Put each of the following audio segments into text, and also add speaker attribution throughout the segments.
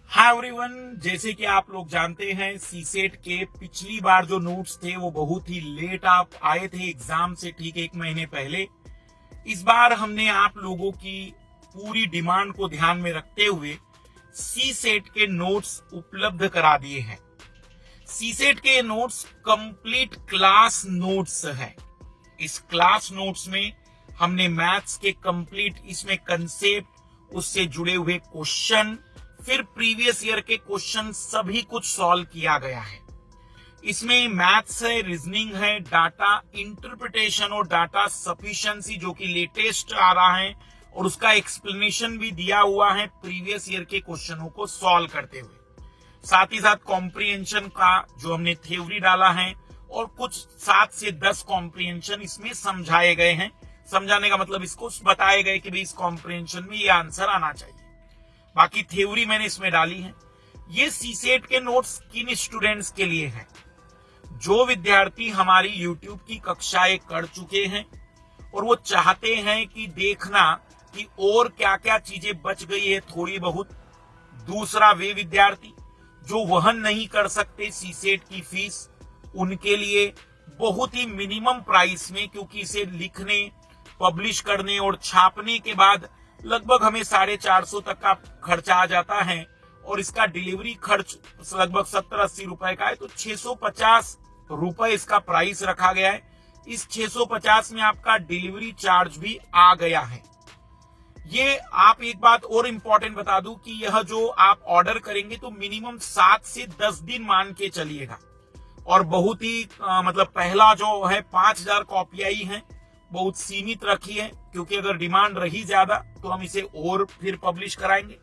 Speaker 1: Hi everyone, जैसे कि आप लोग जानते हैं सीसेट के पिछली बार जो नोट्स थे वो बहुत ही लेट आप आए थे एग्जाम से ठीक 1 महीने पहले। इस बार हमने आप लोगों की पूरी डिमांड को ध्यान में रखते हुए सीसेट के नोट्स उपलब्ध करा दिए हैं। सीसेट के नोट्स कंप्लीट क्लास नोट्स है। इस क्लास नोट्स में हमने मैथ्स के कंप्लीट इसमें कंसेप्ट, उससे जुड़े हुए क्वेश्चन, फिर प्रीवियस ईयर के क्वेश्चन सभी कुछ सॉल्व किया गया है। इसमें मैथ्स है, रीजनिंग है, डाटा इंटरप्रिटेशन और डाटा सफिशिएंसी जो कि लेटेस्ट आ रहा है, और उसका एक्सप्लेनेशन भी दिया हुआ है प्रीवियस ईयर के क्वेश्चनों को सॉल्व करते हुए। साथ ही साथ कॉम्प्रिहेंशन का जो हमने थ्योरी डाला है, और कुछ 7 से 10 कॉम्प्रिहेंशन इसमें समझाए गए हैं। समझाने का मतलब इसको बताए गए कि भाई इस कॉम्प्रिहेंशन में ये आंसर आना चाहिए। बाकी थ्योरी मैंने इसमें डाली है। ये सीसेट के नोट्स किन स्टूडेंट्स के लिए है? जो विद्यार्थी हमारी यूट्यूब की कक्षाएं कर चुके हैं और वो चाहते हैं कि देखना कि और क्या क्या चीजें बच गई है थोड़ी बहुत। दूसरा, वे विद्यार्थी जो वहन नहीं कर सकते सीसेट की फीस, उनके लिए बहुत ही मिनिमम प्राइस में, क्योंकि इसे लिखने, पब्लिश करने और छापने के बाद लगभग हमें 450 तक का खर्चा आ जाता है, और इसका डिलीवरी खर्च लगभग 70-80 रुपए का है, तो 650 रुपए इसका प्राइस रखा गया है। इस 650 में आपका डिलीवरी चार्ज भी आ गया है। ये आप एक बात और इंपॉर्टेंट बता दूं कि यह जो आप ऑर्डर करेंगे तो मिनिमम 7 से 10 दिन मान के चलिएगा, और बहुत ही मतलब पहला जो है 5000 कॉपियां ही है, बहुत सीमित रखी है, क्योंकि अगर डिमांड रही ज्यादा तो हम इसे और फिर पब्लिश कराएंगे।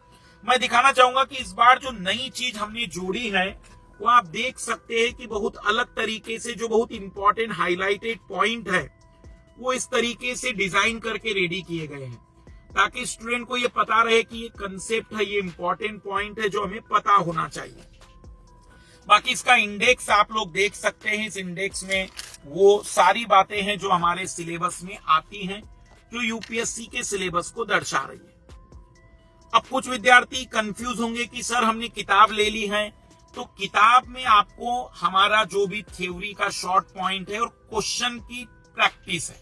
Speaker 1: मैं दिखाना चाहूंगा कि इस बार जो नई चीज हमने जोड़ी है वो आप देख सकते हैं कि बहुत अलग तरीके से, जो बहुत इंपॉर्टेंट हाईलाइटेड पॉइंट है वो इस तरीके से डिजाइन करके रेडी किए गए हैं, ताकि स्टूडेंट को ये पता रहे कि ये कंसेप्ट है, ये इंपॉर्टेंट पॉइंट है जो हमें पता होना चाहिए। बाकी इसका इंडेक्स आप लोग देख सकते हैं। इस इंडेक्स में वो सारी बातें हैं जो हमारे सिलेबस में आती हैं, जो यूपीएससी के सिलेबस को दर्शा रही है। अब कुछ विद्यार्थी कंफ्यूज होंगे कि सर हमने किताब ले ली है, तो किताब में आपको हमारा जो भी थ्योरी का शॉर्ट पॉइंट है और क्वेश्चन की प्रैक्टिस है,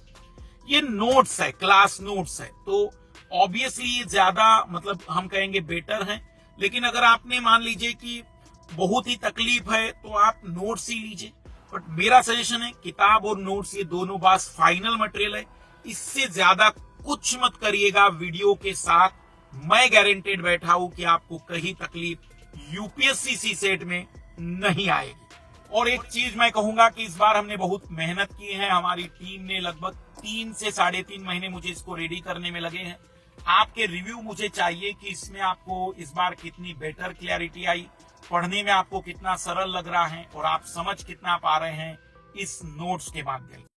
Speaker 1: ये नोट्स है, क्लास नोट्स है, तो ऑब्वियसली ये ज्यादा मतलब हम कहेंगे बेटर है। लेकिन अगर आपने मान लीजिए कि बहुत ही तकलीफ है तो आप नोट्स ही लीजिए, बट मेरा सजेशन है किताब और नोट्स ये दोनों बस फाइनल मटेरियल है, इससे ज्यादा कुछ मत करिएगा। वीडियो के साथ मैं गारंटेड बैठा हूं कि आपको कहीं तकलीफ यूपीएससी सीसेट में नहीं आएगी। और एक चीज मैं कहूंगा कि इस बार हमने बहुत मेहनत की है, हमारी टीम ने लगभग 3 से 3.5 महीने मुझे इसको रेडी करने में लगे हैं। आपके रिव्यू मुझे चाहिए कि इसमें आपको इस बार कितनी बेटर क्लैरिटी आई, पढ़ने में आपको कितना सरल लग रहा है, और आप समझ कितना पा रहे हैं इस नोट्स के माध्यम से।